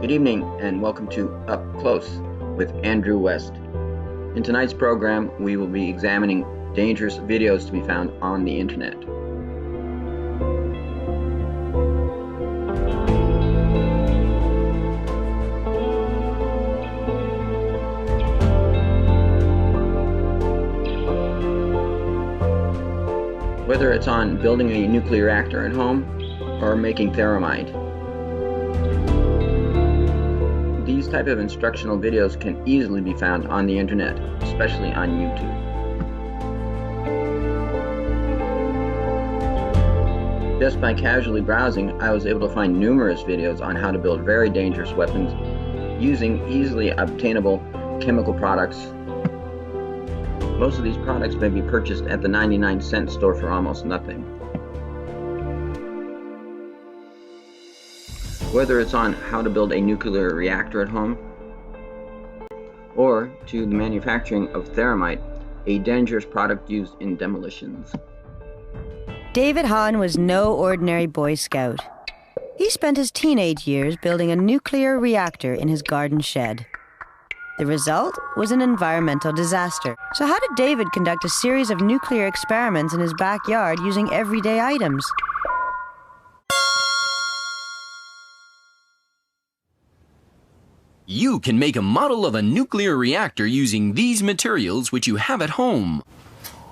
Good evening and welcome to Up Close with Andrew West. In tonight's program, we will be examining dangerous videos to be found on the internet. Whether it's on building a nuclear reactor at home or making thermite. These type of instructional videos can easily be found on the internet, especially on YouTube. Just by casually browsing, I was able to find numerous videos on how to build very dangerous weapons using easily obtainable chemical products. Most of these products may be purchased at the 99-cent store for almost nothing. Whether it's on how to build a nuclear reactor at home, or to the manufacturing of thermite, a dangerous product used in demolitions. David Hahn was no ordinary Boy Scout. He spent his teenage years building a nuclear reactor in his garden shed. The result was an environmental disaster. So how did David conduct a series of nuclear experiments in his backyard using everyday items? You can make a model of a nuclear reactor using these materials which you have at home.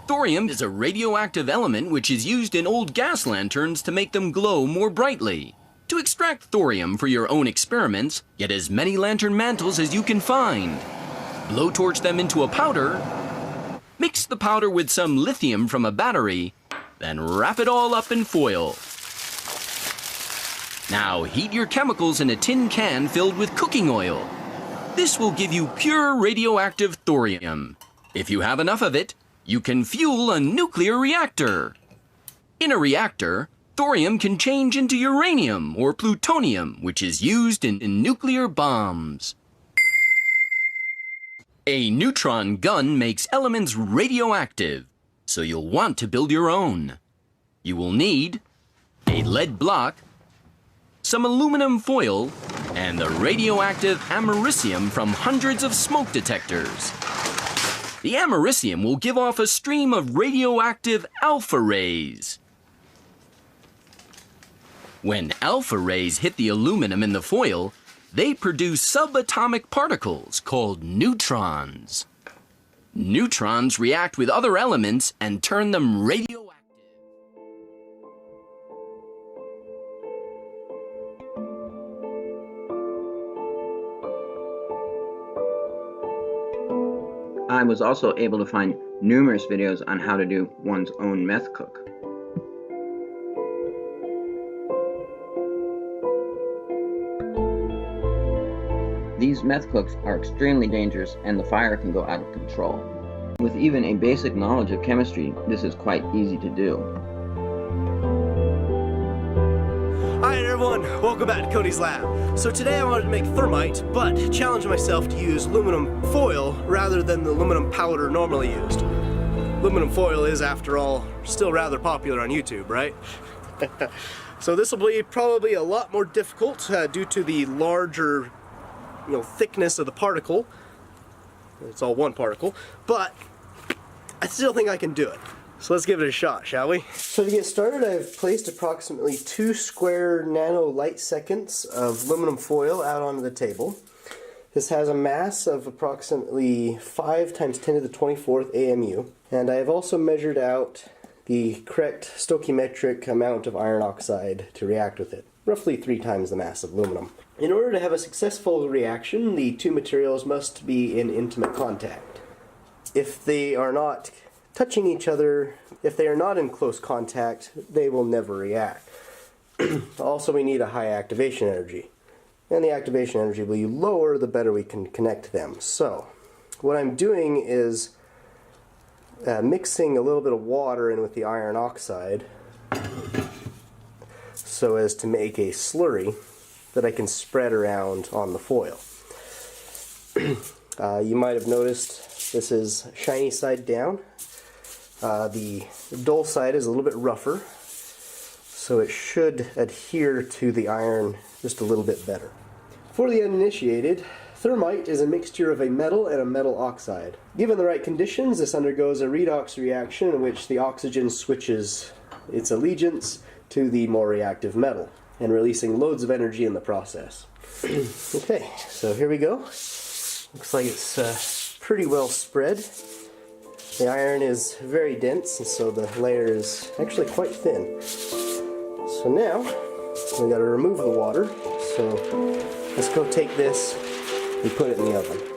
Thorium is a radioactive element which is used in old gas lanterns to make them glow more brightly. To extract thorium for your own experiments, get as many lantern mantles as you can find. Blowtorch them into a powder. Mix the powder with some lithium from a battery, then wrap it all up in foil. Now heat your chemicals in a tin can filled with cooking oil. This will give you pure radioactive thorium. If you have enough of it, you can fuel a nuclear reactor. In a reactor, thorium can change into uranium or plutonium, which is used in nuclear bombs. A neutron gun makes elements radioactive, so you'll want to build your own. You will need a lead block, some aluminum foil, and the radioactive americium from hundreds of smoke detectors. The americium will give off a stream of radioactive alpha rays. When alpha rays hit the aluminum in the foil, they produce subatomic particles called neutrons. Neutrons react with other elements and turn them radioactive. I was also able to find numerous videos on how to do one's own meth cook. These meth cooks are extremely dangerous and the fire can go out of control. With even a basic knowledge of chemistry, this is quite easy to do. Hi everyone, welcome back to Cody's Lab. So today I wanted to make thermite, but challenge myself to use aluminum foil rather than the aluminum powder normally used. Aluminum foil is, after all, still rather popular on YouTube, right? So this will be probably a lot more difficult due to the larger thickness of the particle. It's all one particle, but I still think I can do it. So let's give it a shot, shall we? So to get started, I've placed approximately 2 square nano light seconds of aluminum foil out onto the table. This has a mass of approximately 5 times 10 to the 24th AMU, and I have also measured out the correct stoichiometric amount of iron oxide to react with it, roughly 3 times the mass of aluminum. In order to have a successful reaction, the two materials must be in intimate contact. If they are not touching each other, if they are not in close contact, they will never react. Also, we need a high activation energy. And the activation energy will be lower, the better we can connect them. So, what I'm doing is mixing a little bit of water in with the iron oxide so as to make a slurry that I can spread around on the foil. You might have noticed this is shiny side down. The dull side is a little bit rougher, so it should adhere to the iron just a little bit better. For the uninitiated, thermite is a mixture of a metal and a metal oxide. Given the right conditions, this undergoes a redox reaction in which the oxygen switches its allegiance to the more reactive metal, and releasing loads of energy in the process. Okay, so here we go. Looks like it's pretty well spread. The iron is very dense, and so the layer is actually quite thin. So now, we gotta remove the water. So let's go take this and put it in the oven.